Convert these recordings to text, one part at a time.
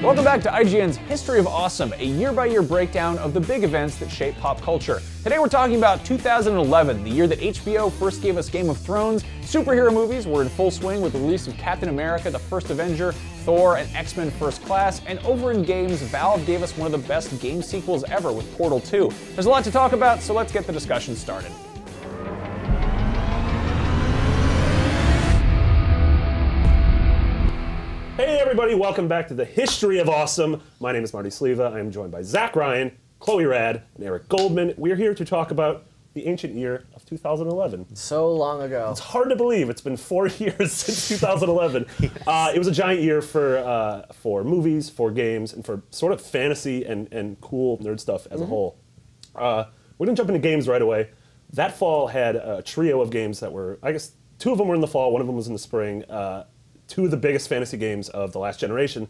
Welcome back to IGN's History of Awesome, a year-by-year breakdown of the big events that shape pop culture. Today we're talking about 2011, the year that HBO first gave us Game of Thrones. Superhero movies were in full swing with the release of Captain America, the First Avenger, Thor, and X-Men First Class, and over in games, Valve gave us one of the best game sequels ever with Portal 2. There's a lot to talk about, so let's get the discussion started. Hey everybody, welcome back to the History of Awesome. My name is Marty Sleva. I am joined by Zach Ryan, Chloe Rad, and Eric Goldman. We're here to talk about the ancient year of 2011. So long ago. It's hard to believe. It's been 4 years since 2011. Yes. It was a giant year for movies, for games, and for sort of fantasy and cool nerd stuff as a whole. We're going to jump into games right away. That fall had a trio of games that were, I guess, 2 of them were in the fall, 1 of them was in the spring. 2 of the biggest fantasy games of the last generation.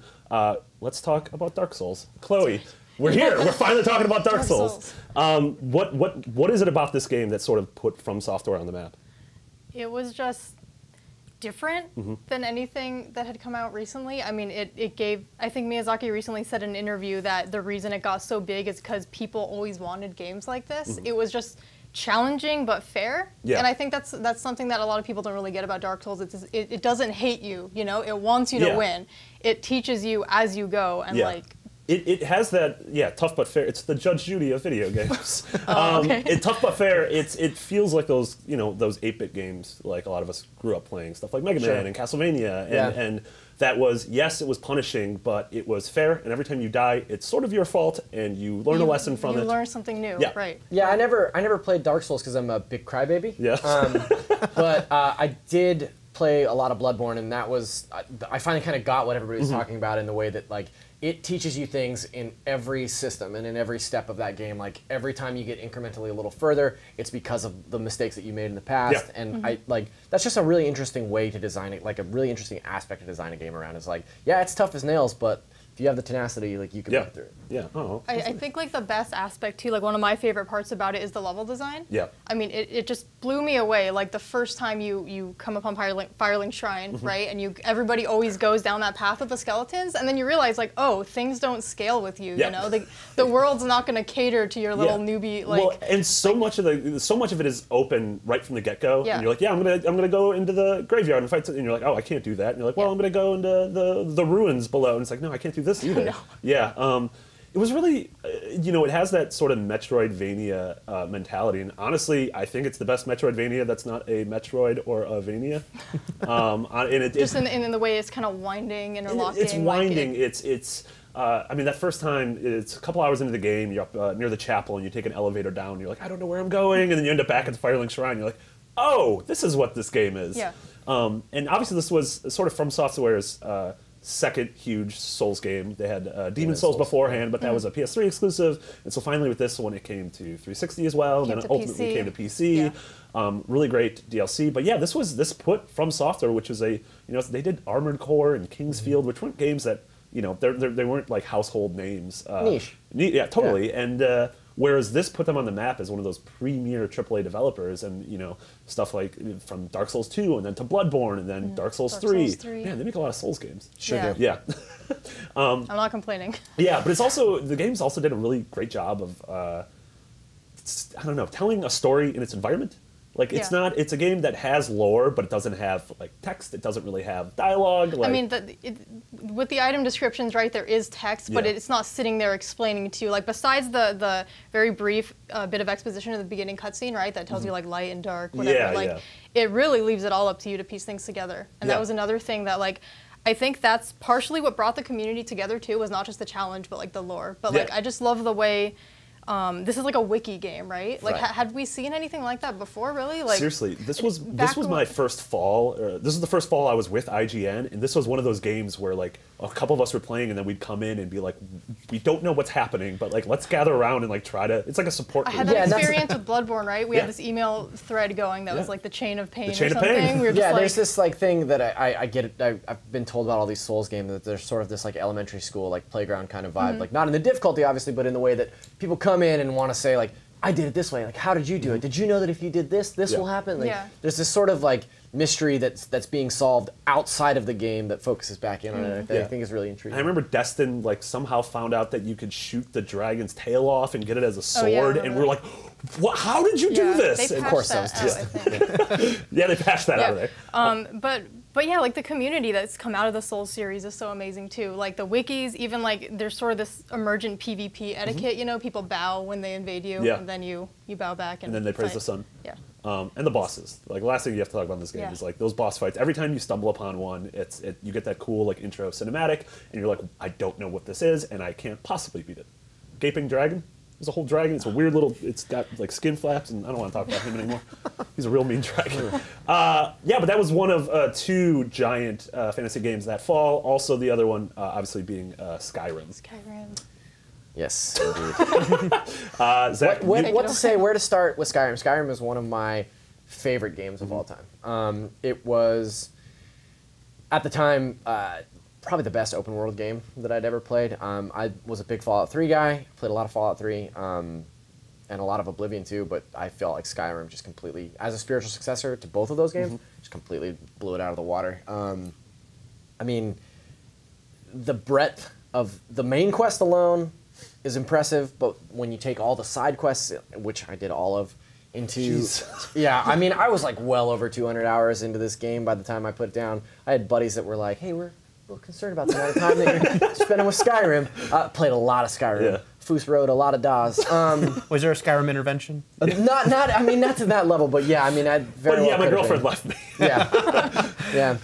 Let's talk about Dark Souls. Chloe, we're here. We're finally talking about Dark Souls. What is it about this game that sort of put From Software on the map? It was just different than anything that had come out recently. I mean, it gave, I think Miyazaki recently said in an interview that the reason it got so big is because people always wanted games like this. It was just challenging but fair, and I think that's something that a lot of people don't really get about Dark Souls. It doesn't hate you, you know. It wants you to win. It teaches you as you go, and like it has that tough but fair. It's the Judge Judy of video games. It's tough but fair. It feels like those those 8-bit games like a lot of us grew up playing, stuff like Mega Man and Castlevania, and that was, yes, it was punishing, but it was fair, and every time you die, it's sort of your fault, and you learn a lesson from it. You learn something new, right. Yeah, I never played Dark Souls because I'm a big crybaby. Yeah. But I did play a lot of Bloodborne, and that was, I finally kind of got what everybody's talking about in the way that, like, it teaches you things in every system and in every step of that game. Like, every time you get incrementally a little further, it's because of the mistakes that you made in the past. Yeah. And that's just a really interesting way to design it, like a really interesting aspect to design a game around. Is like, yeah, it's tough as nails, but if you have the tenacity, like, you can get through it. Yeah. Oh. I think like the best aspect too, like one of my favorite parts about it is the level design. Yeah. I mean, it just blew me away. Like the first time you come upon Firelink Shrine, right, and everybody always goes down that path with the skeletons, and then you realize like, oh, things don't scale with you. You know, the world's not going to cater to your little newbie. Like, well, and so much of it is open right from the get-go. And you're like, yeah, I'm gonna go into the graveyard and fight. And you're like, oh, I can't do that. And you're like, well, I'm gonna go into the ruins below. And it's like, no, I can't do this either. Yeah. It was really, it has that sort of Metroidvania mentality, and honestly, I think it's the best Metroidvania that's not a Metroid or a Vania. Just in the way it's kind of winding and interlocking. It's winding. I mean, that first time, it's a couple hours into the game, you're up near the chapel, and you take an elevator down, and you're like, I don't know where I'm going, and then you end up back at the Firelink Shrine, you're like, oh, this is what this game is. Yeah. And obviously, this was sort of From Software's second huge Souls game. They had Demon's Souls beforehand, but that was a PS3 exclusive, and so finally with this one it came to 360 as well, and then it ultimately came to PC. Really great DLC, but yeah, this put From Software, which is they did Armored Core and Kingsfield, which weren't games that they weren't like household names. Niche. Yeah, totally. And whereas this put them on the map as one of those premier AAA developers, and stuff like from Dark Souls 2 and then to Bloodborne and then Dark Souls 3. Man, they make a lot of Souls games. Sure do. Yeah. I'm not complaining. Yeah, but the games also did a really great job of telling a story in its environment. Like, it's a game that has lore, but it doesn't have like text. It doesn't really have dialogue. Like, I mean, with the item descriptions, right, there is text, but it's not sitting there explaining to you. Like, besides the very brief bit of exposition at the beginning cutscene, right, that tells you like light and dark, whatever. It really leaves it all up to you to piece things together. And that was another thing that, like, I think that's partially what brought the community together too, was not just the challenge, but like the lore. But like, I just love the way. This is like a wiki game, right? Like, had we seen anything like that before, really? Like, seriously, this was my first fall. This is the first fall I was with IGN, and this was one of those games where like a couple of us were playing, and then we'd come in and be like, we don't know what's happening, but like let's gather around and like try to. It's like a support group. I had that experience with Bloodborne, right? We had this email thread going that was like the chain of pain or something. We were just there's this like thing that I get. I've been told about all these Souls games that there's sort of this like elementary school like playground kind of vibe, like not in the difficulty obviously, but in the way that people come in and want to say like, I did it this way. Like, how did you do it? Did you know that if you did this, this will happen? Like, there's this sort of like mystery that's being solved outside of the game that focuses back in on it. I think is really intriguing. I remember Destin like somehow found out that you could shoot the dragon's tail off and get it as a sword, and we're like, "What? How did you do this?" They of course, that that was out, I think. Yeah, they patched that out of there. But yeah, like the community that's come out of the Souls series is so amazing too. Like the wikis, even like there's sort of this emergent PvP etiquette. You know, people bow when they invade you, and then you bow back, and then they praise the sun. Yeah. And the bosses. Like the last thing you have to talk about in this game is like those boss fights. Every time you stumble upon one, you get that cool like intro cinematic, and you're like, I don't know what this is, and I can't possibly beat it. Gaping Dragon. There's a whole dragon. It's a weird little. It's got like skin flaps, and I don't want to talk about him anymore. He's a real mean dragon. Yeah, but that was one of 2 giant fantasy games that fall. Also, the other one, obviously, being Skyrim. Skyrim. Yes, indeed. Zach, what to say? Where to start with Skyrim? Skyrim is one of my favorite games of all time. It was, at the time, probably the best open world game that I'd ever played. I was a big Fallout 3 guy, played a lot of Fallout 3, and a lot of Oblivion too, but I felt like Skyrim just completely, as a spiritual successor to both of those games, just completely blew it out of the water. I mean, the breadth of the main quest alone is impressive, but when you take all the side quests, which I did all of, into... Yeah, I mean, I was like well over 200 hours into this game by the time I put it down. I had buddies that were like, hey, we're a little concerned about the amount of time that you're spending with Skyrim. Played a lot of Skyrim. Yeah. Foos Road, a lot of DAWs. Was there a Skyrim intervention? Not to that level, but yeah, I mean, I very well my girlfriend left me. Yeah, yeah.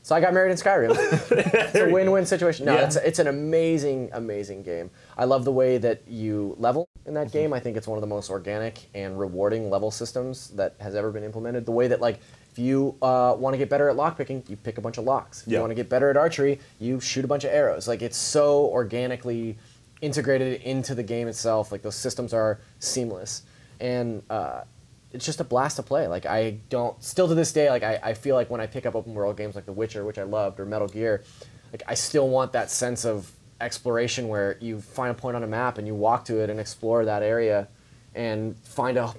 So I got married in Skyrim. It's a win-win situation. No, it's an amazing, amazing game. I love the way that you level in that game. I think it's one of the most organic and rewarding level systems that has ever been implemented. The way that, like, if you want to get better at lockpicking, you pick a bunch of locks. If you want to get better at archery, you shoot a bunch of arrows. Like, it's so organically integrated into the game itself. Like, those systems are seamless. And it's just a blast to play. Like, still to this day, like, I feel like when I pick up open world games like The Witcher, which I loved, or Metal Gear, like, I still want that sense of exploration where you find a point on a map and you walk to it and explore that area and find a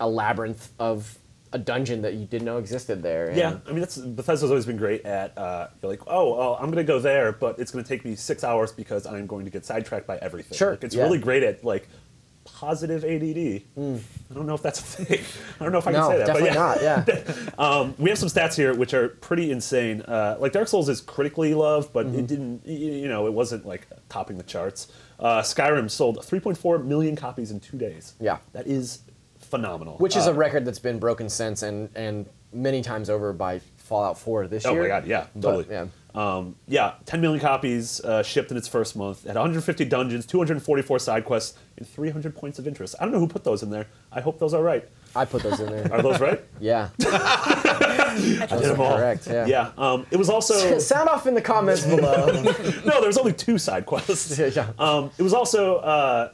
labyrinth of a dungeon that you didn't know existed there. And yeah, I mean, Bethesda's always been great at, you're like, oh, I'm going to go there, but it's going to take me 6 hours because I'm going to get sidetracked by everything. Sure. Like, it's really great at, like, positive ADD. I don't know if that's a thing. I don't know if I can say that. Definitely but yeah. not, yeah. We have some stats here which are pretty insane. Like, Dark Souls is critically loved, but it didn't, it wasn't, like, topping the charts. Skyrim sold 3.4 million copies in 2 days. Yeah. That is phenomenal. Which is a record that's been broken since and many times over by Fallout 4 this year. Oh my god, yeah, totally. But, yeah. 10 million copies shipped in its first month. Had 150 dungeons, 244 side quests, and 300 points of interest. I don't know who put those in there. I hope those are right. I put those in there. Are those right? Yeah. I did them all. Correct, yeah. Yeah. It was also... Sound off in the comments below. No, there was only 2 side quests. Yeah. It was also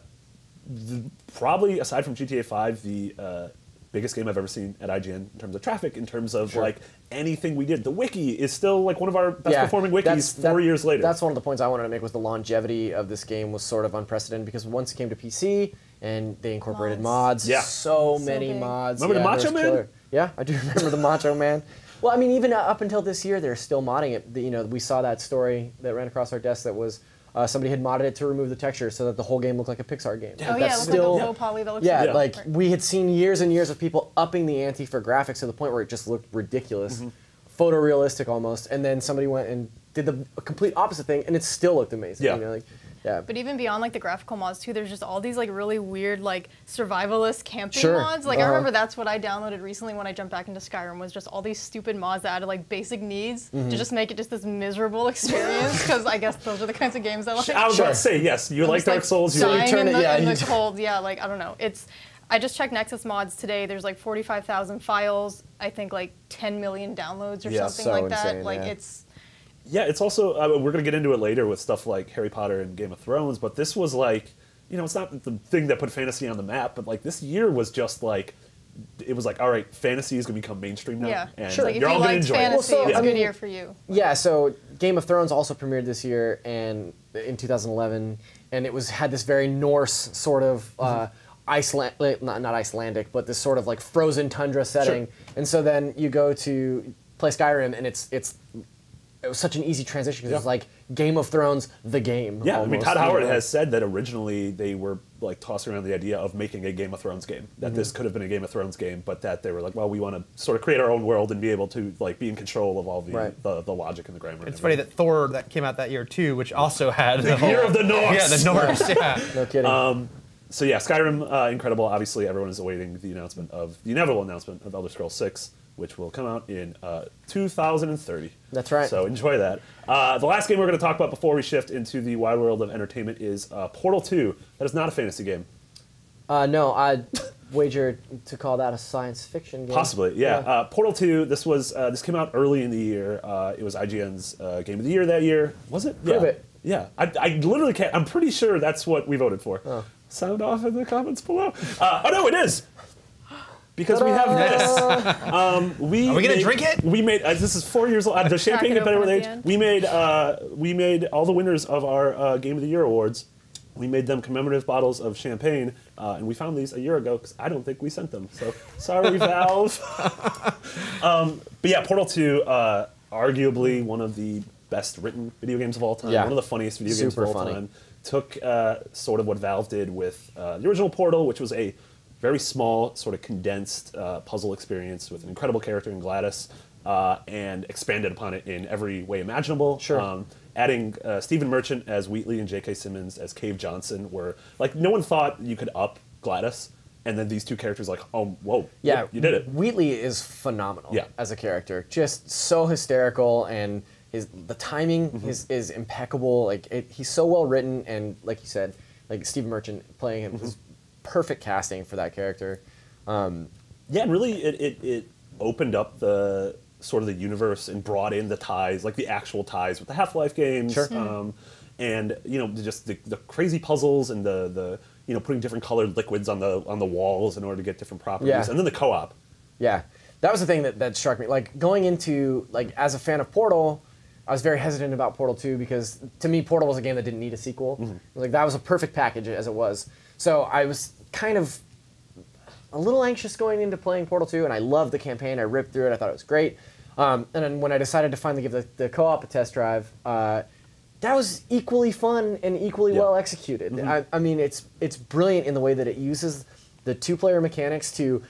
probably, aside from GTA 5, the biggest game I've ever seen at IGN in terms of traffic, in terms of like anything we did. The wiki is still like one of our best performing wikis 4 years later. That's one of the points I wanted to make, was the longevity of this game was sort of unprecedented, because once it came to PC and they incorporated mods, so many big. mods. Remember the Macho Man? Killer. Yeah, I do remember the Macho Man. Well, I mean, even up until this year, they're still modding it. We saw that story that ran across our desk that was somebody had modded it to remove the texture so that the whole game looked like a Pixar game. Oh yeah, it looked like a low poly that looks like we had seen years and years of people upping the ante for graphics to the point where it just looked ridiculous, photorealistic almost, and then somebody went and did the complete opposite thing, and it still looked amazing. Yeah. But even beyond like the graphical mods too, there's just all these like really weird like survivalist camping Sure. mods. Like I remember that's what I downloaded recently when I jumped back into Skyrim, was just all these stupid mods that added like basic needs to just make it just this miserable experience, because I guess those are the kinds of games I like. I was about to say, yes, you like Dark Souls. You dying like in the cold. Yeah, like I don't know. I just checked Nexus mods today. There's like 45,000 files. I think like 10 million downloads or something so like that. insane, Like yeah. Yeah, it's also, we're going to get into it later with stuff like Harry Potter and Game of Thrones, but this was like, it's not the thing that put fantasy on the map, but like this year was just like, it was like, all right, fantasy is going to become mainstream now. Yeah, and like, you're all going to enjoy fantasy, it. it's a good year for you. Yeah, so Game of Thrones also premiered this year and in 2011, and it had this very Norse sort of Iceland, not Icelandic, but this sort of like frozen tundra setting. Sure. And so then you go to play Skyrim, and it was such an easy transition because it was like Game of Thrones, the game. Yeah, almost, I mean, Todd Howard has said that originally they were like tossing around the idea of making a Game of Thrones game. That this could have been a Game of Thrones game, but that they were like, well, we want to sort of create our own world and be able to like be in control of all the logic and the grammar. It's funny that Thor that came out that year too, which also had the Year of the Norse. Yeah, the Norse. Yeah. No kidding. So yeah, Skyrim, incredible. Obviously, everyone is awaiting the inevitable announcement of Elder Scrolls 6, which will come out in 2030. That's right. So enjoy that. The last game we're going to talk about before we shift into the wide world of entertainment is Portal 2. That is not a fantasy game. No, I'd wager to call that a science fiction game. Possibly, yeah. Portal 2. This came out early in the year. It was IGN's Game of the Year that year. Was it? Prove it. Yeah. I literally can't. I'm pretty sure that's what we voted for. Oh. Sound off in the comments below. Oh no, it is. Because we have this. Are we gonna drink it? We made this is 4 years old. The champagne get better with age. We made all the winners of our Game of the Year awards. We made them commemorative bottles of champagne, and we found these a year ago because I don't think we sent them. So sorry, Valve. But yeah, Portal 2, arguably one of the best written video games of all time. Yeah. One of the funniest video games Super of all funny. time. Took sort of what Valve did with the original Portal, which was a very small, sort of condensed puzzle experience with an incredible character in Gladys, and expanded upon it in every way imaginable. Sure. Adding Stephen Merchant as Wheatley and J.K. Simmons as Cave Johnson were, like, no one thought you could up Gladys, and then these two characters like, oh, whoa, Yeah, you did it. Wheatley is phenomenal Yeah. as a character. Just so hysterical, and the timing is impeccable. Like he's so well written, and like you said, like Stephen Merchant playing him was perfect casting for that character. Yeah, and really it opened up the sort of the universe and brought in the ties, like the actual ties with the Half-Life games. Sure. And just the crazy puzzles and the putting different colored liquids on the walls in order to get different properties. Yeah. And then the co-op. Yeah, that was the thing that struck me. Like going into as a fan of Portal, I was very hesitant about Portal 2 because to me Portal was a game that didn't need a sequel. Like that was a perfect package as it was. So I was kind of a little anxious going into playing Portal 2, and I loved the campaign. I ripped through it. I thought it was great. And then when I decided to finally give the co-op a test drive, that was equally fun and equally well executed. I mean, it's brilliant in the way that it uses the two-player mechanics to,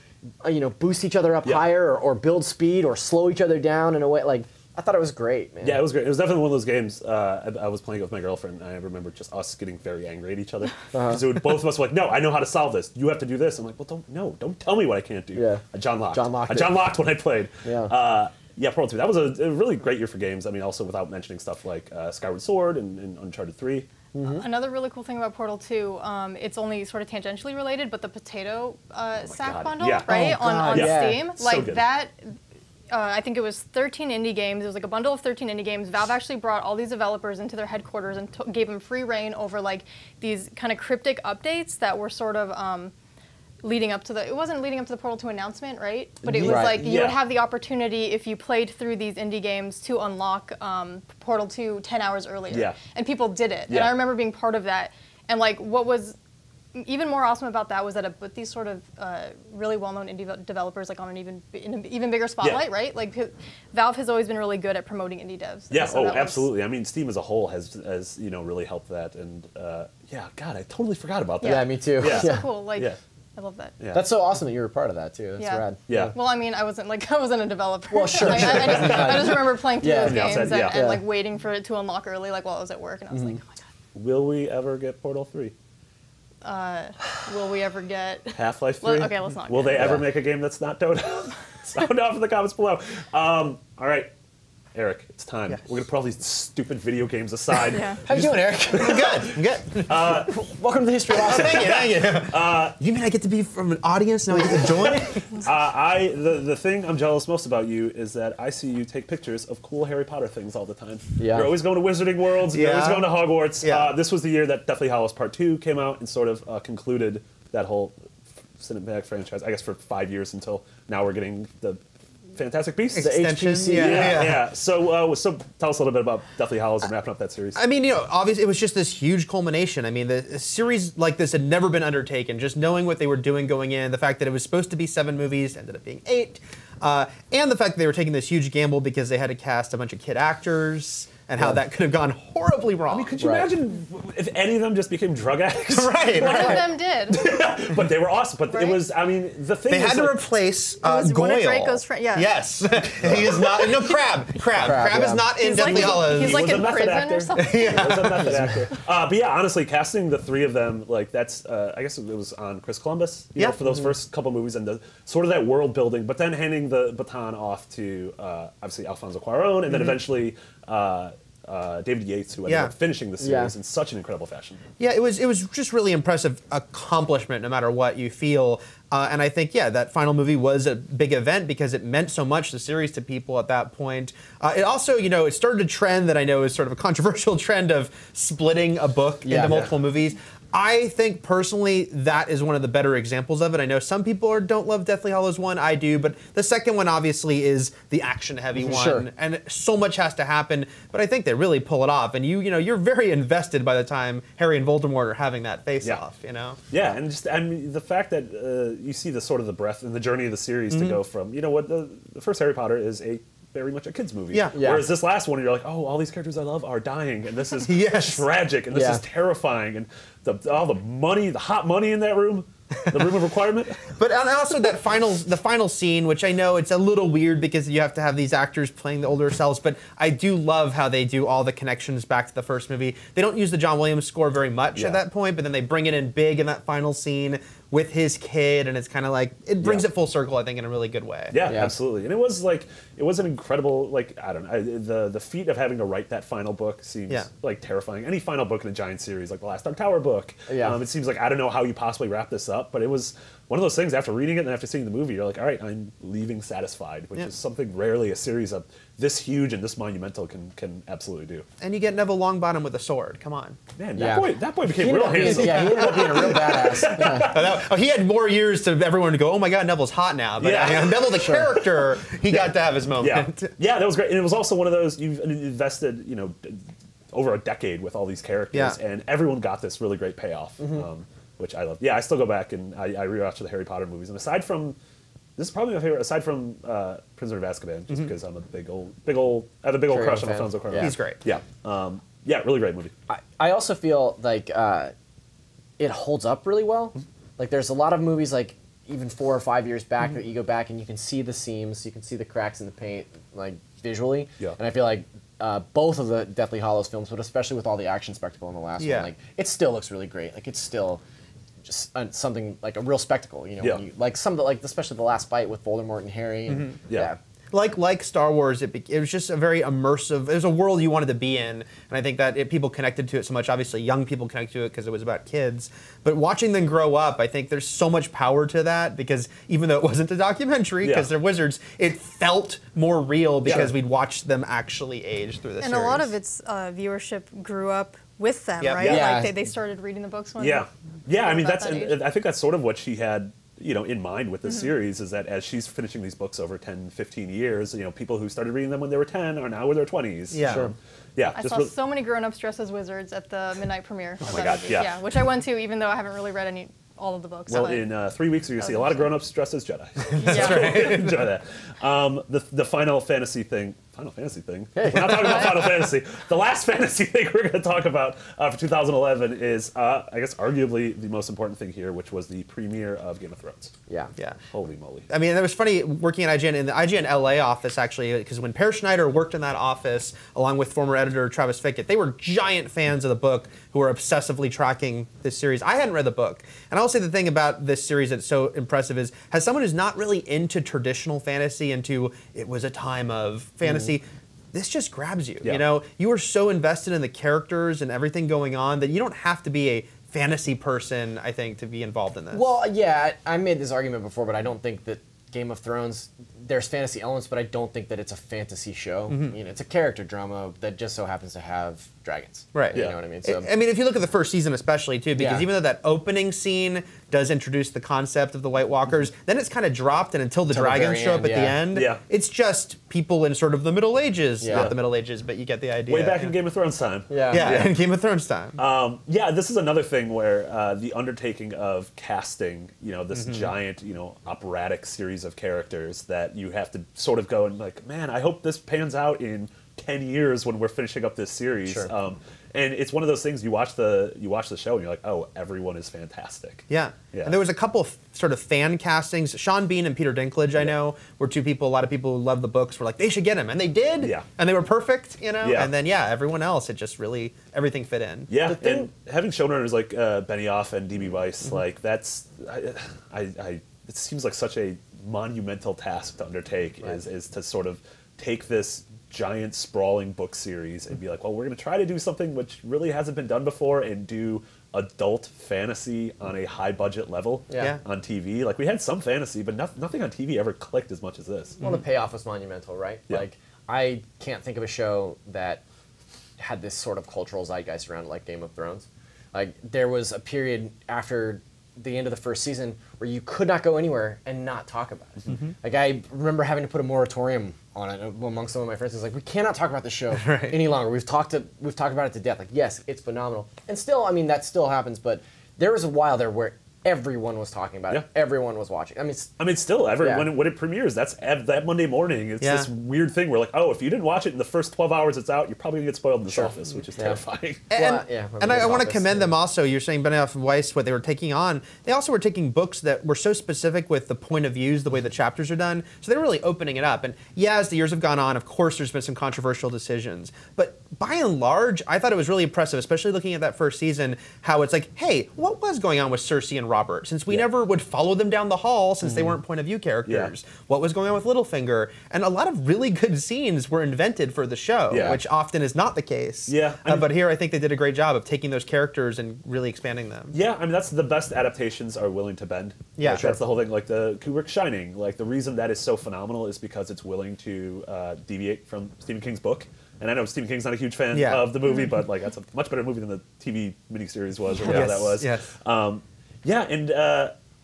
boost each other up higher or build speed or slow each other down in a way. Like, I thought it was great, man. Yeah, it was great. It was definitely one of those games. I was playing it with my girlfriend, and I remember just us getting very angry at each other. Because both of us were like, no, I know how to solve this. You have to do this. I'm like, well, don't tell me what I can't do. Yeah. John locked. John locked I it. John locked when I played. Yeah. Yeah, Portal 2. That was a really great year for games. I mean, also without mentioning stuff like Skyward Sword and Uncharted 3. Another really cool thing about Portal 2, it's only sort of tangentially related, but the potato sack God, bundle, yeah. right, Oh, on God, yeah. Steam, So like good. that. I think it was 13 indie games. It was like a bundle of 13 indie games. Valve actually brought all these developers into their headquarters and gave them free reign over like these kind of cryptic updates that were sort of leading up to it wasn't leading up to the Portal 2 announcement, right? But it was Right. like you Yeah. would have the opportunity if you played through these indie games to unlock Portal 2 10 hours earlier. Yeah. And people did it. And Yeah. I remember being part of that. And like what was even more awesome about that was that it put these sort of really well-known indie developers like on an even bigger spotlight, right? Like Valve has always been really good at promoting indie devs. Yeah, And so that was- absolutely. I mean, Steam as a whole has really helped that. And God, I totally forgot about that. Yeah, me too. Yeah. So cool. Like Yeah. I love that. Yeah. That's so awesome that you were a part of that too. That's Yeah. rad. Yeah. Well, I mean, I wasn't a developer. Well, sure, Like, sure. I just remember playing through Yeah. those From the games outside, yeah. and like waiting for it to unlock early, like while I was at work, and I was like, oh my Will we ever get Portal 3? god, will we ever get? Half-Life 3? Okay, let's not Will get they it. ever make a game that's not Dota? Sound off in the comments below. All right, Eric, it's time. Yes. We're going to put all these stupid video games aside. Yeah. How you doing, Eric? I'm good. Welcome to the History of Awesome. Thank you. You mean I get to be from an audience now? I get to join? The thing I'm jealous most about you is that I see you take pictures of cool Harry Potter things all the time. Yeah. You're always going to Wizarding Worlds. You're always Yeah. going to Hogwarts. Yeah. This was the year that Deathly Hallows Part 2 came out and sort of concluded that whole cinematic franchise, I guess, for 5 years until now we're getting the Fantastic Beasts. Extension, HPC. Yeah. So tell us a little bit about Deathly Hallows and wrapping up that series. I mean, obviously, it was just this huge culmination. I mean, a series like this had never been undertaken. Just knowing what they were doing going in, the fact that it was supposed to be 7 movies, ended up being 8, and the fact that they were taking this huge gamble because they had to cast a bunch of kid actors, and how that could have gone horribly wrong. I mean, could you imagine if any of them just became drug addicts? Right. One of them did. But they were awesome. But Right? it was, I mean, the thing They is, had to like, replace was Goyle. one of Draco's friends. Yeah. Yes. He is not. No, Crab. Crab is not in He's Deathly Hallows. He's like was a in method prison actor. or something. He was a method actor. But yeah, honestly, casting the 3 of them, like that's, I guess it was on Chris Columbus, you know, for those first couple movies and the sort of that world building, but then handing the baton off to obviously Alfonso Cuarón, and then eventually David Yates, who ended up finishing the series in such an incredible fashion. Yeah, it was just really impressive accomplishment, no matter what you feel. And I think, that final movie was a big event because it meant so much, the series, to people at that point. It also, it started a trend that I know is sort of a controversial trend of splitting a book into multiple movies. I think personally that is one of the better examples of it. I know some people don't love Deathly Hallows 1, I do, but the second one obviously is the action-heavy one, and so much has to happen. But I think they really pull it off, and you're very invested by the time Harry and Voldemort are having that face-off. Yeah, and just the fact that you see the sort of the breadth and the journey of the series to go from the first Harry Potter is very much a kids movie. Yeah. Whereas this last one, you're like, oh, all these characters I love are dying, and this is tragic, and this is terrifying, and all the money, the hot money in that room, the room of requirement. But and also the final scene, which I know it's a little weird because you have to have these actors playing the older selves, but I do love how they do all the connections back to the first movie. They don't use the John Williams score very much at that point, but then they bring it in big in that final scene with his kid, and it's kind of like, it brings it full circle, I think, in a really good way. Yeah, absolutely. And it was an incredible, I don't know, the feat of having to write that final book seems like terrifying. Any final book in a giant series, like the Last Dark Tower book, it seems like I don't know how you possibly wrap this up, but it was one of those things, after reading it and after seeing the movie, you're like, all right, I'm leaving satisfied, which is something rarely a series of this huge and this monumental can absolutely do. And you get Neville Longbottom with a sword, come on. Man, that boy became real handsome. Yeah, he ended up being a real badass. He had more years to everyone to go, oh my god, Neville's hot now. But Neville the character, he got to have his moment. Yeah, that was great. And it was also one of those, you've invested, over a decade with all these characters, and everyone got this really great payoff, which I love. Yeah, I still go back and I rewatch the Harry Potter movies. And aside from, this is probably my favorite, aside from Prisoner of Azkaban, just because I'm a big old, I have a big old crush on Alfonso Cuarón. He's great. Yeah. Really great movie. I also feel like it holds up really well. Like there's a lot of movies like even 4 or 5 years back that you go back and you can see the seams, you can see the cracks in the paint, like visually. Yeah. And I feel like both of the Deathly Hallows films, but especially with all the action spectacle in the last one, like it still looks really great. Like it's still just something like a real spectacle, when you, like some of the, like especially the last fight with Voldemort and Harry. And, Like Star Wars, it was just a very immersive, it was a world you wanted to be in, and I think that people connected to it so much. Obviously, young people connected to it because it was about kids, but watching them grow up, I think there's so much power to that, because even though it wasn't a documentary, because they're wizards, it felt more real because we'd watched them actually age through the series. And a lot of its viewership grew up with them, right? Like they started reading the books when I mean, I think that's sort of what she had in mind with this series, is that as she's finishing these books over 10, 15 years, people who started reading them when they were 10 are now in their 20s. Yeah. Sure. Yeah. I saw so many grown-ups dressed as wizards at the midnight premiere of my God, movie. Yeah, which I went to, even though I haven't really read all of the books. Well, in 3 weeks, you're going to see a lot of grown-ups dressed as Jedi. Yeah. Enjoy that. The Final Fantasy thing. Final Fantasy thing? We're not talking about Final Fantasy. The last fantasy thing we're going to talk about for 2011 is, I guess, arguably the most important thing here, which was the premiere of Game of Thrones. Yeah. Holy moly. I mean, it was funny working at IGN, in the IGN LA office, actually, because when Per Schneider worked in that office, along with former editor Travis Fickett, they were giant fans of the book who were obsessively tracking this series. I hadn't read the book. And I'll say the thing about this series that's so impressive is, as someone who's not really into traditional fantasy, into it was a time of fantasy, this just grabs you. You are so invested in the characters and everything going on that you don't have to be a fantasy person, I think, to be involved in this. Well, yeah, I made this argument before, but I don't think that Game of Thrones there's fantasy elements, but I don't think that it's a fantasy show. You know, it's a character drama that just so happens to have dragons. Right. You know what I mean? So, I mean, if you look at the first season especially, too, because Yeah. even though that opening scene does introduce the concept of the White Walkers, then it's kind of dropped, and until the Till the dragons very show up end, at the end, Yeah. it's just people in sort of the Middle Ages. Yeah. Not the Middle Ages, but you get the idea. Way back in Game of Thrones time. Yeah, in Game of Thrones time. Yeah, this is another thing where the undertaking of casting, you know, this giant, you know, operatic series of characters that you have to sort of go and like, man, I hope this pans out in 10 years when we're finishing up this series. Sure. And it's one of those things you watch the show and you're like, oh, everyone is fantastic. Yeah. Yeah. And there was a couple of sort of fan castings. Sean Bean and Peter Dinklage, I know, were two people, a lot of people who love the books were like, they should get him. And they did. Yeah. And they were perfect, you know? Yeah. And then, everyone else, it just really, everything fit in. Yeah, The thing- and having showrunners like Benioff and D.B. Weiss, like that's, it seems like such a monumental task to undertake is to sort of take this giant sprawling book series and be like, well, we're going to try to do something which really hasn't been done before and do adult fantasy on a high budget level Yeah. on TV. Like we had some fantasy, but nothing on TV ever clicked as much as this. well, the payoff was monumental, right? Yeah. Like, I can't think of a show that had this sort of cultural zeitgeist around it like Game of Thrones. Like, there was a period after the end of the first season where you could not go anywhere and not talk about it. Like, I remember having to put a moratorium on it among some of my friends. It's like, we cannot talk about this show any longer. We've talked about it to death. Like, yes, it's phenomenal. And still, I mean, that still happens, but there was a while there where everyone was talking about it. Yeah. Everyone was watching. I mean, Still, when it premieres, that's that Monday morning. It's this weird thing where like, oh, if you didn't watch it in the first 12 hours it's out, you're probably gonna get spoiled in this office, which is terrifying. And, Well, and I want to Office, commend them also. You're saying Benioff and Weiss, what they were taking on. They also were taking books that were so specific with the point of views, the way the chapters are done. So they're really opening it up. And as the years have gone on, of course, there's been some controversial decisions. But by and large, I thought it was really impressive, especially looking at that first season, how it's like, hey, what was going on with Cersei and Robert? Since we never would follow them down the hall, since they weren't point of view characters. What was going on with Littlefinger? And a lot of really good scenes were invented for the show, which often is not the case. Yeah, I mean, but here I think they did a great job of taking those characters and really expanding them. Yeah, I mean that's the best adaptations are willing to bend. Yeah, like, sure. That's the whole thing. Like the Kubrick Shining. Like the reason that is so phenomenal is because it's willing to deviate from Stephen King's book. And I know Stephen King's not a huge fan of the movie, but like that's a much better movie than the TV miniseries was, or whatever that was. Yes.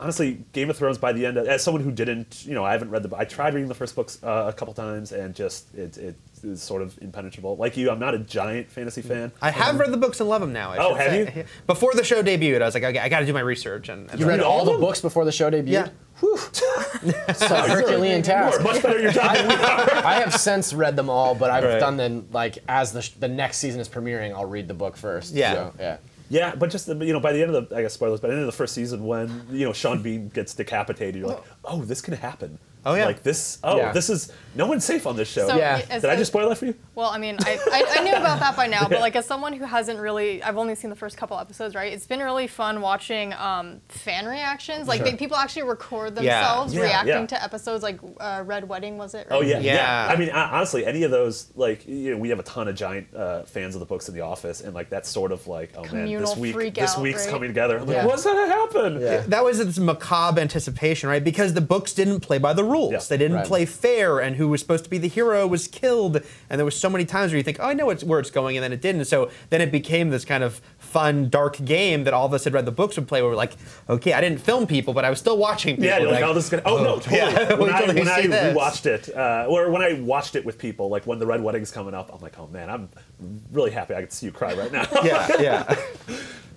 Honestly, Game of Thrones by the end, as someone who didn't, I haven't read I tried reading the first books a couple times, and just it is sort of impenetrable. Like you, I'm not a giant fantasy fan. I have read the books and love them now. Oh, have you? Before the show debuted, I was like, okay, I got to do my research. And you read all of the them? books before the show debuted? Yeah. Whew. So Herculean task. Much better at your job than we are. I have since read them all, but I've done them like as the next season is premiering, I'll read the book first. Yeah. So, yeah. Yeah, but just by the end of the, I guess spoilers, by the end of the first season, when Sean Bean gets decapitated, you're like, oh, this can happen. Oh yeah. Like this. Oh, Yeah. this is no one's safe on this show. So, Yeah. as- Did I just spoil that for you? Well, I mean, I knew about that by now, but like as someone who hasn't really, I've only seen the first couple episodes, right? It's been really fun watching fan reactions. Like people actually record themselves Yeah, reacting to episodes, like Red Wedding, was it? Right? Oh yeah, Yeah. I mean, honestly, any of those, like, we have a ton of giant fans of the books in the office, and like that's sort of like, oh man, Communal this freak week's out, right? coming together. I'm like, Yeah. what's gonna happen? Yeah. That was this macabre anticipation, right? Because the books didn't play by the rules. Yeah. They didn't Right. play fair, and who was supposed to be the hero was killed. And there was so many times where you think, oh, I know where it's going, and then it didn't. So then it became this kind of fun, dark game that all of us had read the books would play, where we're like, okay, I didn't film people, but I was still watching people. Yeah, you're like, oh, this is gonna. Oh no, totally. Yeah, when wait till they I see this. rewatched it, or when I watched it with people, like when the Red Wedding's coming up, I'm like, oh man, I'm really happy I could see you cry right now. yeah.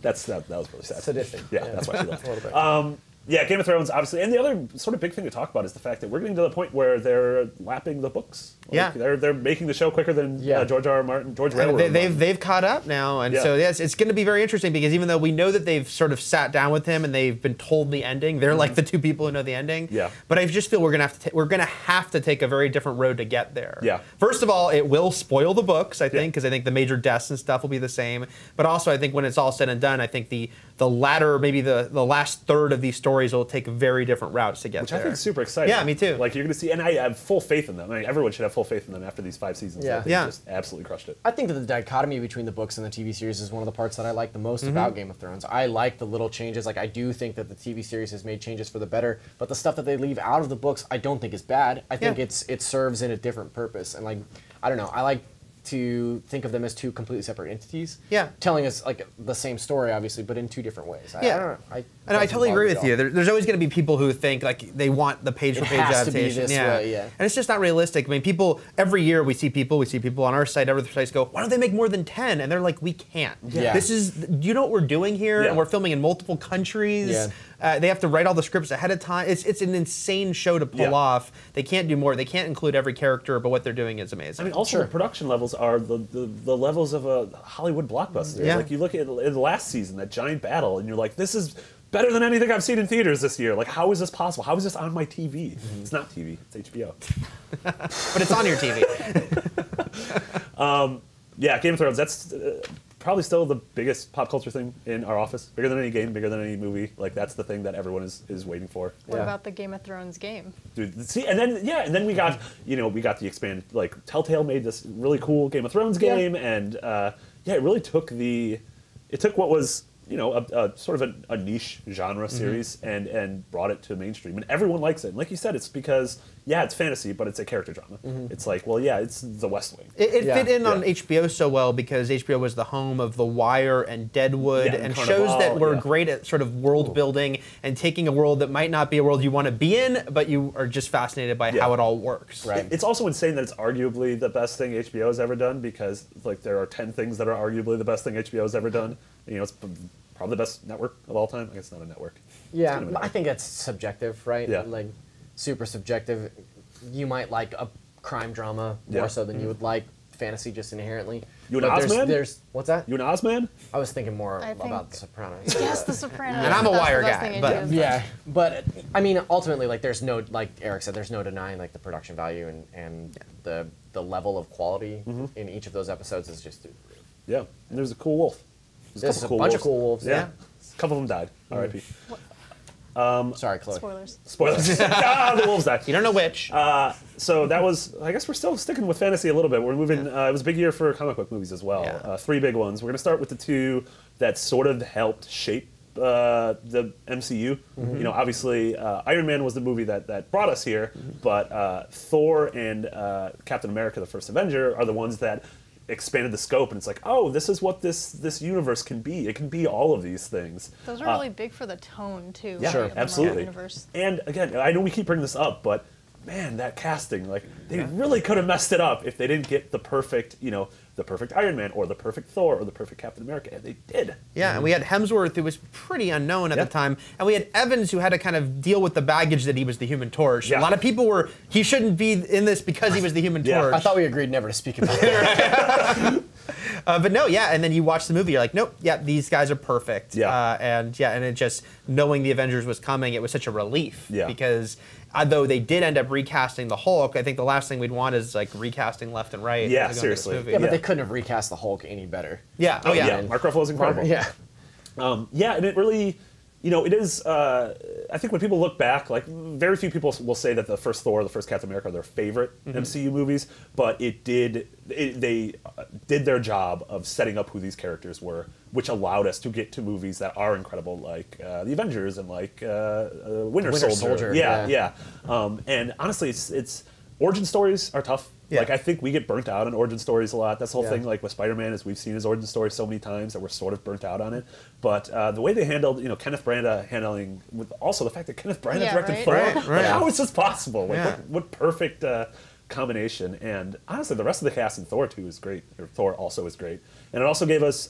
that was really sad. Sadistic. Yeah, that's why she left. A little bit. Yeah, Game of Thrones, obviously, and the other sort of big thing to talk about is the fact that we're getting to the point where they're lapping the books. Like, Yeah. they're making the show quicker than George R. R. Martin, George R. R. Martin. They've caught up now, and Yeah. so yes, it's going to be very interesting because even though we know that they've sort of sat down with him and they've been told the ending, they're like the two people who know the ending. Yeah. But I just feel we're going to have to take a very different road to get there. Yeah. First of all, it will spoil the books, I think, because I think the major deaths and stuff will be the same. But also, I think when it's all said and done, I think the latter, maybe the last third of these stories stories will take very different routes to get Which there. I think is super exciting. Yeah, me too. Like you're going to see, and I have full faith in them. I mean, everyone should have full faith in them after these 5 seasons. Yeah. They just absolutely crushed it. I think that the dichotomy between the books and the TV series is one of the parts that I like the most about Game of Thrones. I like the little changes. Like, I do think that the TV series has made changes for the better, but the stuff that they leave out of the books, I don't think is bad. I think it serves in a different purpose. And, like, I don't know. I like to think of them as two completely separate entities. Yeah. Telling us, like, the same story, obviously, but in two different ways. I don't know. And I totally agree with you. There's always going to be people who think like they want the page-for-page has to be adaptation. this way, yeah. And it's just not realistic. I mean, people every year we see people on our site, other sites go, why don't they make more than 10? And they're like, we can't. Yeah. This is, do you know what we're doing here? Yeah. And we're filming in multiple countries. Yeah. They have to write all the scripts ahead of time. It's an insane show to pull off. They can't do more. They can't include every character, but what they're doing is amazing. I mean, also the production levels are the levels of a Hollywood blockbuster. Yeah. Like you look at in the last season, that giant battle, and you're like, this is better than anything I've seen in theaters this year. Like, how is this possible? How is this on my TV? It's not TV. It's HBO. But it's on your TV. Yeah, Game of Thrones. That's probably still the biggest pop culture thing in our office. Bigger than any game, bigger than any movie. Like, that's the thing that everyone is waiting for. What about the Game of Thrones game? Dude, see, and then we got the expanded, like, Telltale made this really cool Game of Thrones game, and it really took what was a sort of a niche genre series and brought it to mainstream, and everyone likes it. And like you said, it's because it's fantasy, but it's a character drama. It's like, it's The West Wing. It fit in on HBO so well because HBO was the home of The Wire and Deadwood and shows that were great at sort of world building and taking a world that might not be a world you want to be in, but you are just fascinated by how it all works. Right. It's also insane that it's arguably the best thing HBO has ever done, because like there are 10 things that are arguably the best thing HBO has ever done. It's probably the best network of all time. I guess it's not a network. Yeah, kind of a I think that's subjective, right? Yeah. Like, super subjective. You might like a crime drama more so than you would like fantasy just inherently. You an But Ozman? there's what's that? You an Ozman? I was thinking more I think- about The Sopranos. Yes, The Sopranos. And I'm a That's Wire the best guy, thing but- HBO. Yeah, but I mean, ultimately, like, there's no, like Eric said, there's no denying like the production value and the level of quality in each of those episodes is just. Yeah. And there's a cool wolf. There's a bunch of cool wolves. Yeah. A couple of them died. R.I.P. Sorry, Chloe. Spoilers. Spoilers. The wolves died. You don't know which. So that was, I guess we're still sticking with fantasy a little bit. We're moving, it was a big year for comic book movies as well. Yeah. 3 big ones. We're going to start with the 2 that sort of helped shape the MCU. Obviously, Iron Man was the movie that brought us here, but Thor and Captain America, the first Avenger, are the ones that expanded the scope, and it's like, oh, this is what this universe can be. It can be all of these things. Those are really big for the tone too. Yeah, right, of the Marvel absolutely. Universe. And again, I know we keep bringing this up, but man, that casting, like, they really could have messed it up if they didn't get the perfect Iron Man or the perfect Thor or the perfect Captain America, and they did. Yeah, and we had Hemsworth, who was pretty unknown at the time, and we had Evans, who had to kind of deal with the baggage that he was the Human Torch. Yeah. A lot of people he shouldn't be in this because he was the Human Torch. I thought we agreed never to speak about it. But no, and then you watch the movie, you're like, nope, these guys are perfect. And it just, knowing the Avengers was coming, it was such a relief. Yeah. Because though they did end up recasting the Hulk, I think the last thing we'd want is like recasting left and right. Yeah, to go into this seriously. movie. Yeah, but they couldn't have recast the Hulk any better. Yeah. Oh, yeah. Mark Ruffalo's incredible. Yeah. And it really, it is, I think when people look back, like, very few people will say that the first Thor, the first Captain America are their favorite MCU movies, but they did their job of setting up who these characters were, which allowed us to get to movies that are incredible, like the Avengers and like Winter Soldier. Yeah. And honestly, it's origin stories are tough. Yeah. Like, I think we get burnt out on origin stories a lot. That's the whole thing, like, with Spider-Man, is we've seen his origin story so many times that we're sort of burnt out on it. But the way they handled, Kenneth Branagh handling, with also the fact that Kenneth Branagh directed Thor, Right. like, how is this possible? Like, Yeah. what perfect combination. And honestly, the rest of the cast in Thor 2 is great. Or Thor also is great. And it also gave us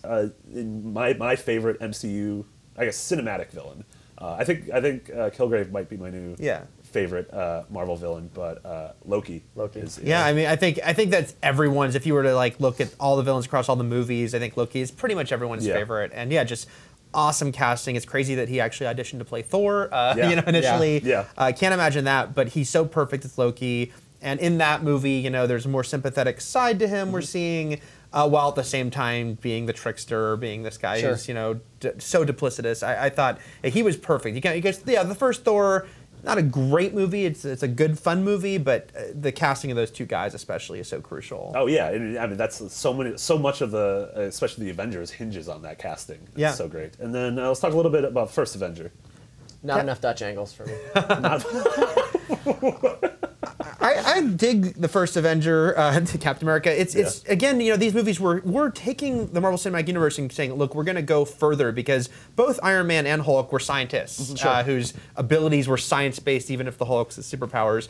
my favorite MCU, I guess, cinematic villain. I think Kilgrave might be my new favorite Marvel villain, but Loki. Is, I mean, I think that's everyone's. If you were to like look at all the villains across all the movies, I think Loki is pretty much everyone's favorite. And just awesome casting. It's crazy that he actually auditioned to play Thor. Initially, can't imagine that. But he's so perfect as Loki. And in that movie, there's a more sympathetic side to him. We're seeing. while at the same time being the trickster, being this guy who's so duplicitous. I thought he was perfect. The first Thor, not a great movie. It's a good fun movie, but the casting of those two guys especially is so crucial. Oh yeah, I mean that's so much of the especially the Avengers hinges on that casting. It's so great. And then let's talk a little bit about first Avenger. Not enough Dutch angles for me. I dig the first Avenger to Captain America. It's again, these movies were taking the Marvel Cinematic Universe and saying, look, we're going to go further because both Iron Man and Hulk were scientists whose abilities were science-based, even if the Hulk's superpowers,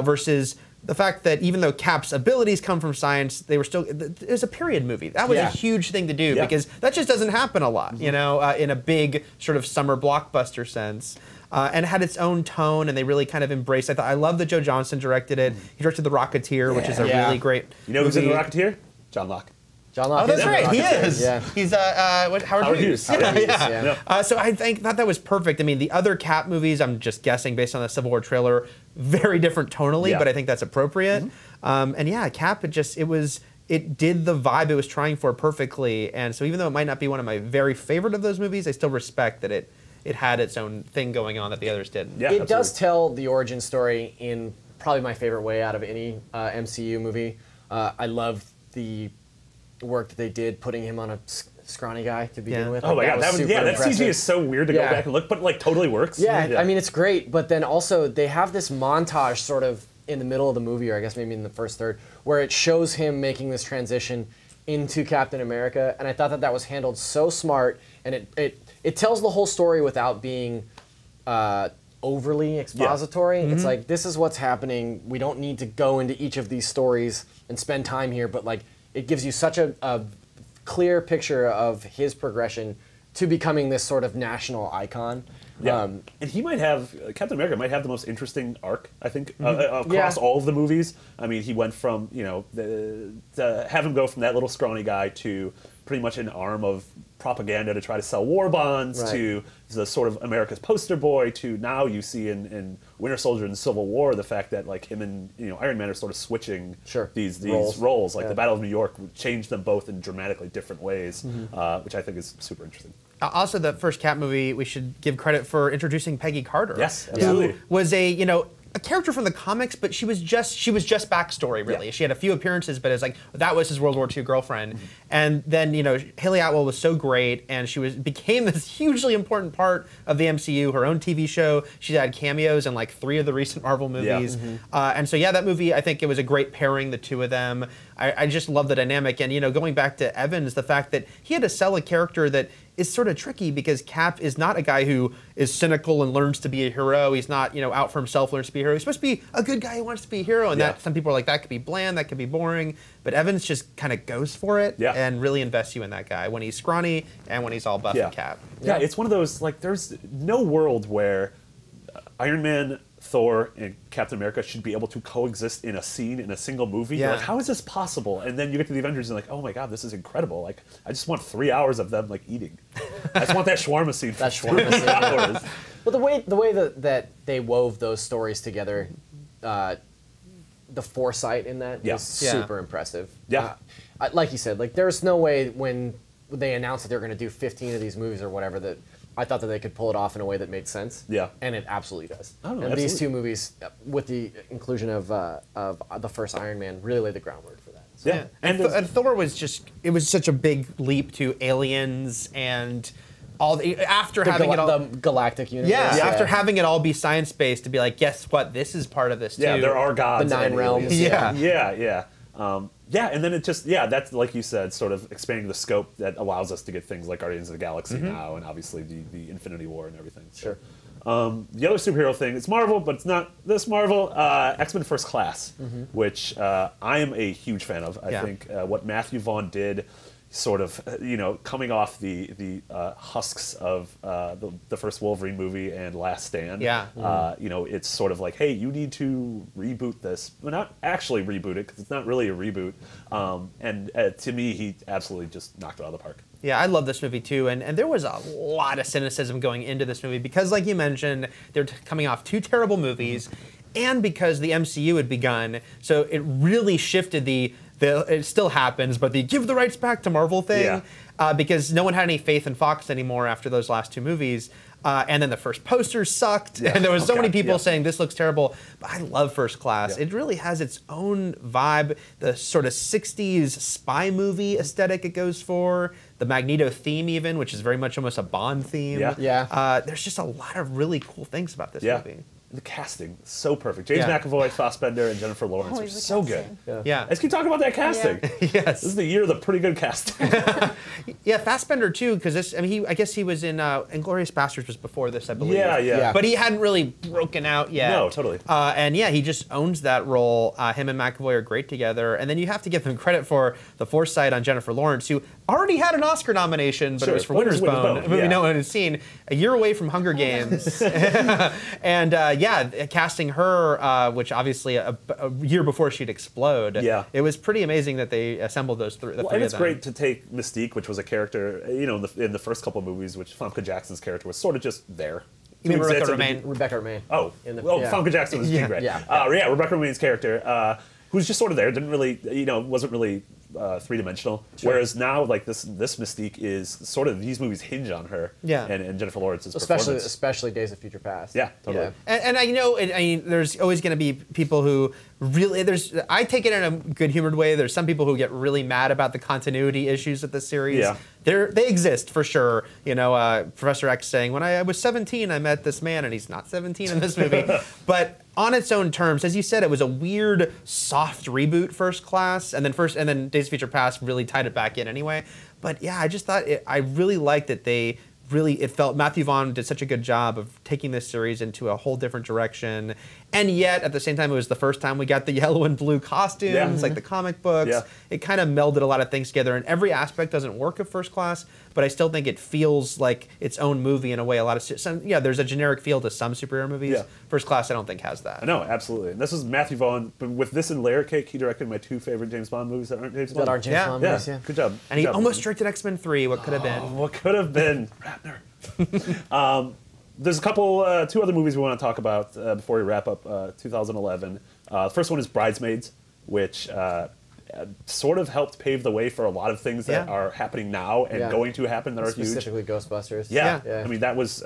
versus the fact that even though Cap's abilities come from science, they were still, it was a period movie. That was a huge thing to do because that just doesn't happen a lot, in a big sort of summer blockbuster sense. And it had its own tone, and they really kind of embraced it. I love that Joe Johnston directed it. He directed The Rocketeer, which is a really great movie. Who's in The Rocketeer? John Locke. John Locke. Oh, that's right. He is. Yeah. He's Howard Hughes. Yeah. So I thought that was perfect. I mean, the other Cap movies, I'm just guessing based on the Civil War trailer, very different tonally, but I think that's appropriate. And yeah, Cap, it did the vibe it was trying for perfectly. And so even though it might not be one of my very favorite of those movies, I still respect that it had its own thing going on that the others didn't. Yeah, it does tell the origin story in probably my favorite way out of any MCU movie. I love the work that they did putting him on a scrawny guy to begin with. Oh my god, that CG is so weird to go back and look, but like totally works. Yeah, I mean it's great, but then also they have this montage sort of in the middle of the movie, or I guess maybe in the first third, where it shows him making this transition into Captain America, and I thought that was handled so smart, and it tells the whole story without being overly expository. It's like, this is what's happening. We don't need to go into each of these stories and spend time here, but like it gives you such a clear picture of his progression to becoming this sort of national icon. Yeah, and he might have, Captain America might have the most interesting arc, I think, across all of the movies. I mean, he went from, to have him go from that little scrawny guy to pretty much an arm of propaganda to try to sell war bonds, to the sort of America's poster boy, to now you see in Winter Soldier and Civil War the fact that like him and Iron Man are sort of switching these roles. Like the Battle of New York changed them both in dramatically different ways, which I think is super interesting. Also, the first Cap movie, we should give credit for introducing Peggy Carter. Yes, absolutely. Who was a character from the comics, but she was just backstory, really. She had a few appearances, but it's like that was his World War II girlfriend. And then Haley Atwell was so great, and she became this hugely important part of the MCU. Her own TV show. She had cameos in like 3 of the recent Marvel movies. And so that movie, I think it was a great pairing, the two of them. I just love the dynamic, and going back to Evans, the fact that he had to sell a character that is sort of tricky because Cap is not a guy who is cynical and learns to be a hero. He's not, out for himself, learns to be a hero. He's supposed to be a good guy who wants to be a hero, and that some people are like, that could be bland, that could be boring. But Evans just kind of goes for it and really invests you in that guy when he's scrawny and when he's all buff and Cap. Yeah, it's one of those, like, there's no world where Iron Man, Thor, and Captain America should be able to coexist in a scene in a single movie. You're like, how is this possible? And then you get to the Avengers and like, oh my god, this is incredible. Like, I just want 3 hours of them like eating. I just want that shawarma scene. That shawarma scene. Hours. Well, the way that they wove those stories together, the foresight in that is super impressive. Yeah, like you said, like there's no way when they announced that they're going to do 15 of these movies or whatever that I thought that they could pull it off in a way that made sense. Yeah, and it absolutely does. And these two movies, with the inclusion of the first Iron Man, really laid the groundwork for that. So. Yeah, and Thor was it was such a big leap to aliens and all after having it all the galactic universe. After having it all be science based, to be like, guess what? This is part of this too. Yeah, there are gods. The 9 realms. And then it just, that's, like you said, sort of expanding the scope that allows us to get things like Guardians of the Galaxy now, and obviously the Infinity War and everything. So. The other superhero thing, it's Marvel, but it's not this Marvel, X-Men First Class, which I am a huge fan of. I think what Matthew Vaughn did, sort of, coming off the husks of the first Wolverine movie and Last Stand. It's sort of like, hey, you need to reboot this. Well, not actually reboot it, because it's not really a reboot. And to me, he absolutely just knocked it out of the park. Yeah, I love this movie too, and there was a lot of cynicism going into this movie because, like you mentioned, they're coming off 2 terrible movies, and because the MCU had begun, so it really shifted the it still happens, but the give the rights back to Marvel thing, because no one had any faith in Fox anymore after those last 2 movies. And then the first poster sucked, and there was so many people saying this looks terrible. But I love First Class. It really has its own vibe, the sort of 60s spy movie aesthetic it goes for, the Magneto theme even, which is very much almost a Bond theme. There's just a lot of really cool things about this movie. The casting, so perfect. James McAvoy, Fassbender, and Jennifer Lawrence are so good. Let's keep talking about that casting. Yes. This is the year of the pretty good casting. Fassbender too, because I guess he was in Inglourious Basterds was before this, I believe. Yeah. But he hadn't really broken out yet. No, totally. And he just owns that role. Him and McAvoy are great together. And then you have to give them credit for the foresight on Jennifer Lawrence, who already had an Oscar nomination, but it was for Winter's Bone, a movie no one had seen, a year away from Hunger Games. And casting her, which obviously a year before she'd explode. It was pretty amazing that they assembled those three. And it's great to take Mystique, which was a character, in the first couple of movies, which Famke Jackson's character was sort of just there. You mean Rebecca Romaine? Rebecca Romaine. Famke Jackson was Jean Grey. Rebecca Romaine's character, who's just sort of there, didn't really, wasn't really three-dimensional. Whereas now, like this Mystique is sort of, these movies hinge on her. And Jennifer Lawrence's performance. Especially Days of Future Past. Yeah, totally. And I know, there's always going to be people who really, I take it in a good-humored way. There's some people who get really mad about the continuity issues of the series. They exist for sure. Professor X saying, when I was 17, I met this man, and he's not 17 in this movie. But on its own terms, as you said, it was a weird, soft reboot, First Class, and then Days of Future Past really tied it back in anyway. But I just thought I really liked that it felt Matthew Vaughn did such a good job of taking this series into a whole different direction. And yet, at the same time, it was the first time we got the yellow and blue costumes, like the comic books. It kind of melded a lot of things together, and every aspect doesn't work of First Class, but I still think it feels like its own movie in a way. There's a generic feel to some superhero movies. First Class, I don't think, has that. No, absolutely. And this is Matthew Vaughn, but with this and Layer Cake, he directed my 2 favorite James Bond movies that aren't James Bond. That are James Bond movies, Good job. And he almost directed X-Men 3. What could have been? What could have been? Ratner. There's a couple, 2 other movies we want to talk about before we wrap up 2011. The first one is Bridesmaids, which sort of helped pave the way for a lot of things that are happening now and going to happen that are huge. Specifically Ghostbusters. I mean, that was,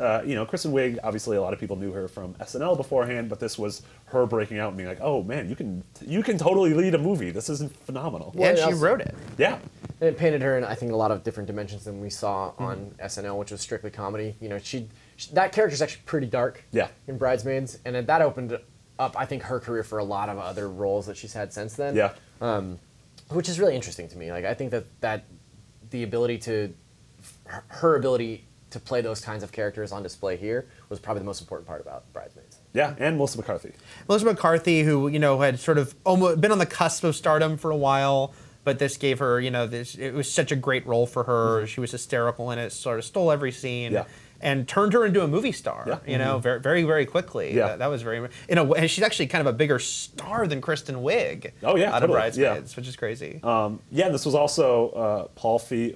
Kristen Wiig, obviously a lot of people knew her from SNL beforehand, but this was her breaking out and being like, oh man, you can totally lead a movie. This is phenomenal. And she wrote it. Yeah. And it painted her in, I think, a lot of different dimensions than we saw on SNL, which was strictly comedy. That character's actually pretty dark in Bridesmaids, and that opened up, I think, her career for a lot of other roles that she's had since then. Which is really interesting to me. Like, I think that the ability her ability to play those kinds of characters on display here was probably the most important part about Bridesmaids. Yeah, and Melissa McCarthy. Melissa McCarthy, who had sort of almost been on the cusp of stardom for a while. But this gave her, it was such a great role for her. She was hysterical in it, sort of stole every scene, and turned her into a movie star. Very, very, very quickly. That was very, and she's actually kind of a bigger star than Kristen Wiig. Out of Bridesmaids, which is crazy. This was also Paul Feig.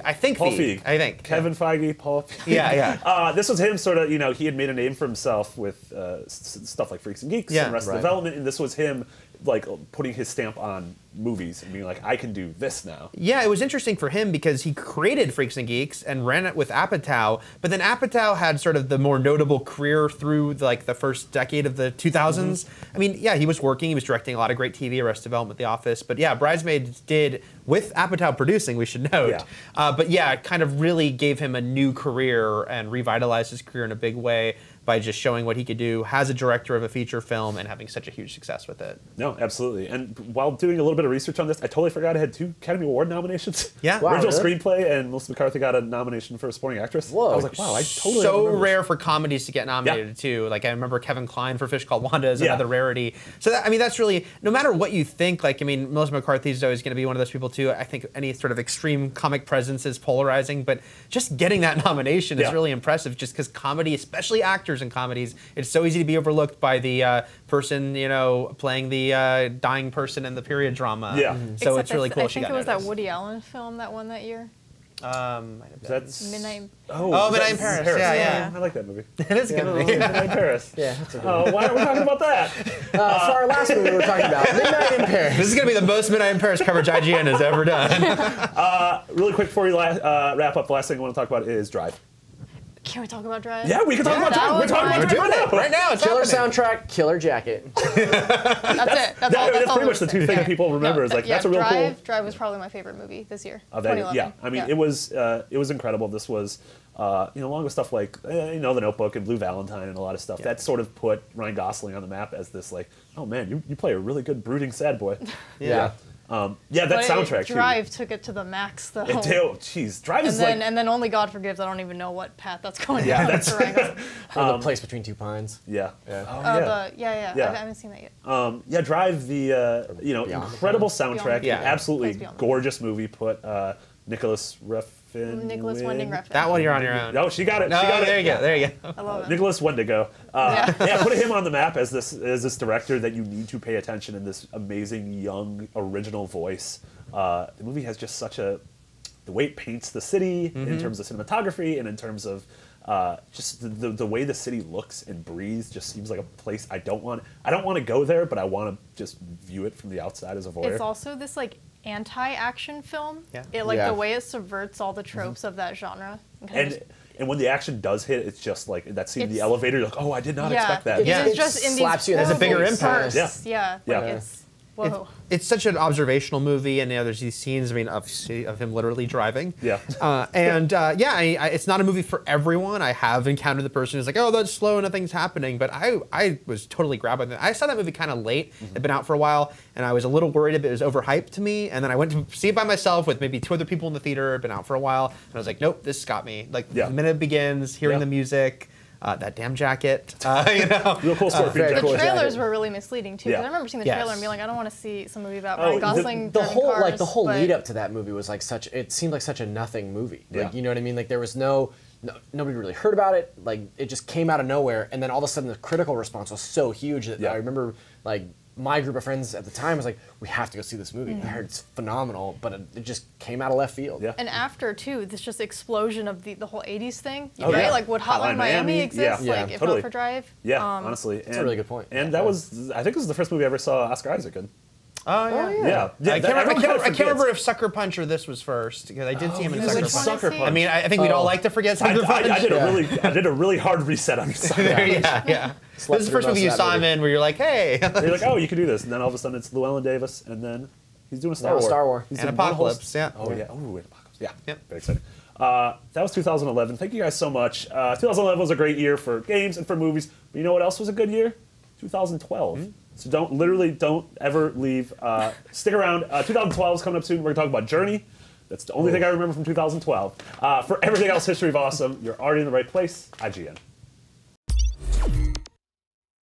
I think Paul Feig. I think Kevin Feige, Paul Feig. This was him sort of, he had made a name for himself with stuff like Freaks and Geeks and Arrested Development, and this was him like putting his stamp on movies and being like, I can do this now. Yeah, it was interesting for him because he created Freaks and Geeks and ran it with Apatow, but then Apatow had sort of the more notable career through the first decade of the 2000s. I mean, he was working, he was directing a lot of great TV, Arrested Development, The Office, but Bridesmaids did, with Apatow producing, we should note, but it kind of really gave him a new career and revitalized his career in a big way by just showing what he could do as a director of a feature film and having such a huge success with it. No, absolutely. And while doing a little bit of research on this, I totally forgot I had 2 Academy Award nominations. Original screenplay, and Melissa McCarthy got a nomination for supporting actress. Whoa. I was like, wow, I totally So rare for comedies to get nominated too. Like I remember Kevin Kline for Fish Called Wanda is another rarity. So that's really, no matter what you think, Melissa McCarthy is always going to be one of those people too. I think any sort of extreme comic presence is polarizing, but just getting that nomination is really impressive just because comedy, especially actors in comedies, it's so easy to be overlooked by the person, playing the dying person in the period drama. So Except it's really cool. I think it was that Woody Allen film that won that year. That's Midnight. Midnight in Paris. Yeah. I like that movie. It is a good movie. Midnight in Paris. Yeah, that's a good Oh, why are we talking about that? For our last movie, we were talking about Midnight in Paris. This is going to be the most Midnight in Paris coverage IGN has ever done. Really quick before we wrap up, the last thing I want to talk about is Drive. Can we talk about Drive? Yeah, we can talk about Drive. We're talking about We're Drive doing it right now. It's Killer happening. soundtrack, killer jacket. That's it. That's all. That's all pretty much the two things people remember. Is like yeah, that's a real cool. Drive was probably my favorite movie this year. That, 2011. yeah, I mean it was incredible. This was along with stuff like The Notebook and Blue Valentine and a lot of stuff that sort of put Ryan Gosling on the map as this like, oh man, you play a really good brooding sad boy. Yeah. That soundtrack too. Drive took it to the max though. Jeez, Drive is and then Only God Forgives. I don't even know what path that's going. Yeah, down that's for Ryan Gosling. Or The Place Between Two Pines. Yeah. Yeah. Yeah. I haven't seen that yet. Drive the incredible soundtrack, Beyond. absolutely Beyond. gorgeous movie. Put Nicholas Nicholas Winding Refn. That one you're on your own. No, she got it. No, she got there it. you go. There you go. I love it. Nicholas Wendigo. Yeah. Put him on the map as this director that you need to pay attention in this amazing young original voice. The movie has just the way it paints the city in terms of cinematography and in terms of just the way the city looks and breathes just seems like a place I don't want to go there, but I want to just view it from the outside as a voyeur. It's also this like anti-action film. Yeah. It the way it subverts all the tropes of that genre. And when the action does hit, it's just like that scene in the elevator. You're like, oh, I did not expect that. It's just in slaps these you. There's a bigger horrible impact. bursts. Yeah. It's whoa. It's such an observational movie, and there's these scenes. I mean, of him literally driving. Yeah. It's not a movie for everyone. I have encountered the person who's like, "Oh, that's slow, nothing's happening," but I was totally grabbed by that. I saw that movie kind of late. It'd been out for a while, and I was a little worried if it was overhyped to me. And then I went to see it by myself with maybe 2 other people in the theater. It'd been out for a while, and I was like, "Nope, this got me." Like the minute it begins, hearing the music. That damn jacket, Real cool scorpion jacket. The trailers were really misleading too. 'Cause I remember seeing the trailer and being like, I don't want to see some movie about Ryan Gosling. The whole cars, the whole lead up to that movie was like it seemed like such a nothing movie. Like, you know what I mean? Like there was nobody really heard about it. Like it just came out of nowhere, and then all of a sudden the critical response was so huge that I remember like my group of friends at the time was like, we have to go see this movie. I heard it's phenomenal, but it just came out of left field. Yeah. And after too, this just explosion of the whole '80s thing, Oh, right? yeah. Like would Hotline Miami exist? Yeah. Like if Totally. not for Drive? Yeah, honestly. That's a really good point. And that was, I think this was the first movie I ever saw Oscar Isaac in. Oh yeah. Yeah. I can't remember if Sucker Punch or this was first because I did see him in Sucker Punch. Sucker Punch. I mean, I think we'd all like to forget Sucker Punch. I did a really hard reset on Sucker Punch. Yeah. This is the first movie you saw him in where you're like, hey. You're like, oh, you can do this, and then all of a sudden it's Llewellyn Davis, and then he's doing a Star Wars. He's And in one whole- Apocalypse, yeah. Oh yeah. Oh, and Apocalypse. Yeah. Yep. Very exciting. That was 2011. Thank you guys so much. 2011 was a great year for games and for movies. But you know what else was a good year? 2012. So don't ever leave. Stick around. 2012 is coming up soon. We're going to talk about Journey. That's the only thing I remember from 2012. For everything else, History of Awesome, you're already in the right place. IGN.